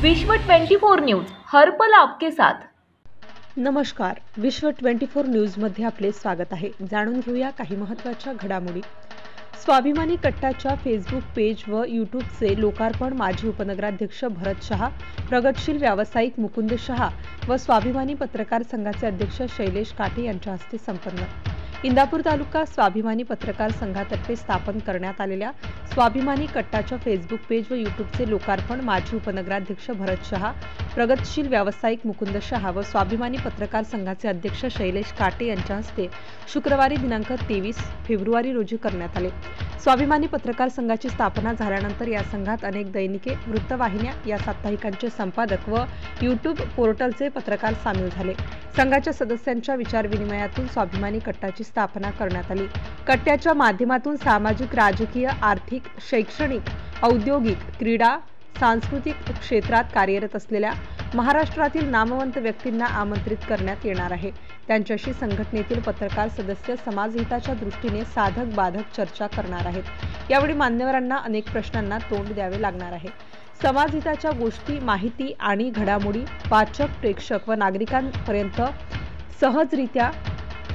विश्व 24 न्यूज हर पल आपके साथ। नमस्कार, विश्व 24 न्यूज मध्ये आपले स्वागत आहे। जाणून घेऊया काही महत्त्वाच्या घडामोडी। स्वाभिमानी कट्टाच्या फेसबुक पेज व यूट्यूबचे लोकार्पण माजी उपनगराध्यक्ष भरत शहा, प्रगतशील व्यावसायिक मुकुंद शहा व स्वाभिमानी पत्रकार संघाचे अध्यक्ष शैलेश काटे यांच्या हस्ते संपन्न। इंदापूर तालुका स्वाभिमानी पत्रकार संघातर्फे स्थापन करण्यात आलेल्या स्वाभिमानी कट्टाच्या फेसबुक पेज व यूट्यूबचे लोकार्पण माजी उपनगराध्यक्ष भरत शहा, प्रगतशील व्यावसायिक मुकुंद शहा व स्वाभिमानी पत्रकार संघाचे अध्यक्ष शैलेश काटे यांच्या हस्ते शुक्रवारी दिनांक 23 फेब्रुवारी रोजी करण्यात आले। स्वाभिमानी पत्रकार संघाची स्थापना झाल्यानंतर या संघात अनेक दैनिके, वृत्तवाहिन्या, या साप्ताहिकांचे संपादक व यूट्यूब पोर्टलचे पत्रकार सामील झाले। संघाच्या सदस्यांच्या विचारविनिमयातून स्वाभिमानी कट्टाची स्थापना करण्यात आली। कट्ट्याच्या माध्यमातून सामाजिक, राजकीय, आर्थिक, शैक्षणिक, औद्योगिक, क्रीडा, सांस्कृतिक क्षेत्रात कार्यरत असलेल्या महाराष्ट्रातील नामवंत व्यक्तींना आमंत्रित करण्यात येणार आहे। त्यांच्याशी संघटनेतील पत्रकार सदस्य समाजहिताच्या दृष्टीने साधक बाधक चर्चा करणार आहेत। यावेळी मान्यवरांना अनेक प्रश्नांना तोंड द्यावे लागणार आहे। समाजहिताच्या गोष्टी, माहिती आणि घडामोडी वाचक, प्रेक्षक व नागरिकांपर्यंत सहजरित्या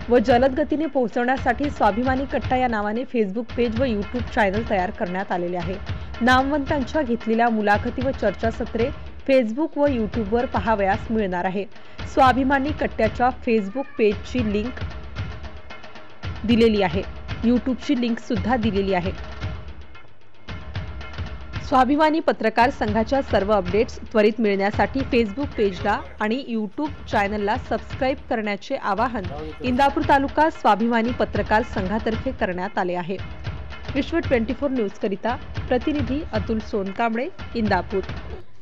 व जलद गतीने पोहोचवण्यासाठी स्वाभिमानी कट्टा या नावाने फेसबुक पेज व यूट्यूब चॅनल तयार करण्यात आलेले आहे। नामवंतांच्या घेतलेल्या मुलाखती व चर्चासत्रे फेसबुक व यूट्यूबवर पाहावयास मिळणार आहे। स्वाभिमानी कट्ट्याच्या फेसबुक पेजची लिंक दिलेली आहे, यूट्यूबची लिंक सुद्धा दिलेली आहे। स्वाभिमानी पत्रकार संघाच्या सर्व अपडेट्स त्वरित मिळण्यासाठी फेसबुक पेजला आणि यूट्यूब चॅनलला सबस्क्राईब करण्याचे आवाहन इंदापूर तालुका स्वाभिमानी पत्रकार संघातर्फे करण्यात आले आहे। विश्व 24 न्यूज करिता प्रतिनिधी अतुल सोनकांबळे, इंदापूर।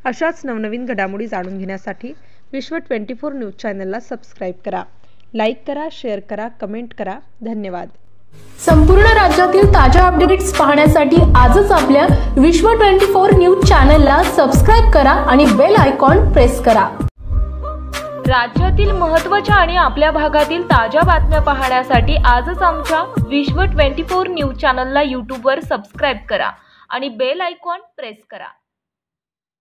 अशाच नवनवीन घडामोडी जाणून घेण्यासाठी विश्व 24 न्यूज चॅनलला सबस्क्राईब करा, लाईक करा, शेअर करा, कमेंट करा। धन्यवाद। संपूर्ण राज्यातील ताज्या अपडेट्स पाहण्यासाठी आजच आपल्या विश्व 24 न्यूज चॅनलला सबस्क्राईब करा आणि बेल आयकॉन प्रेस करा। राज्यातील महत्त्वाच्या आणि आपल्या भागातील ताज्या बातम्या पाहण्यासाठी आजच आमच्या विश्व 24 न्यूज चॅनलला यूट्यूबवर सबस्क्राईब करा आणि बेल आयकॉन प्रेस करा।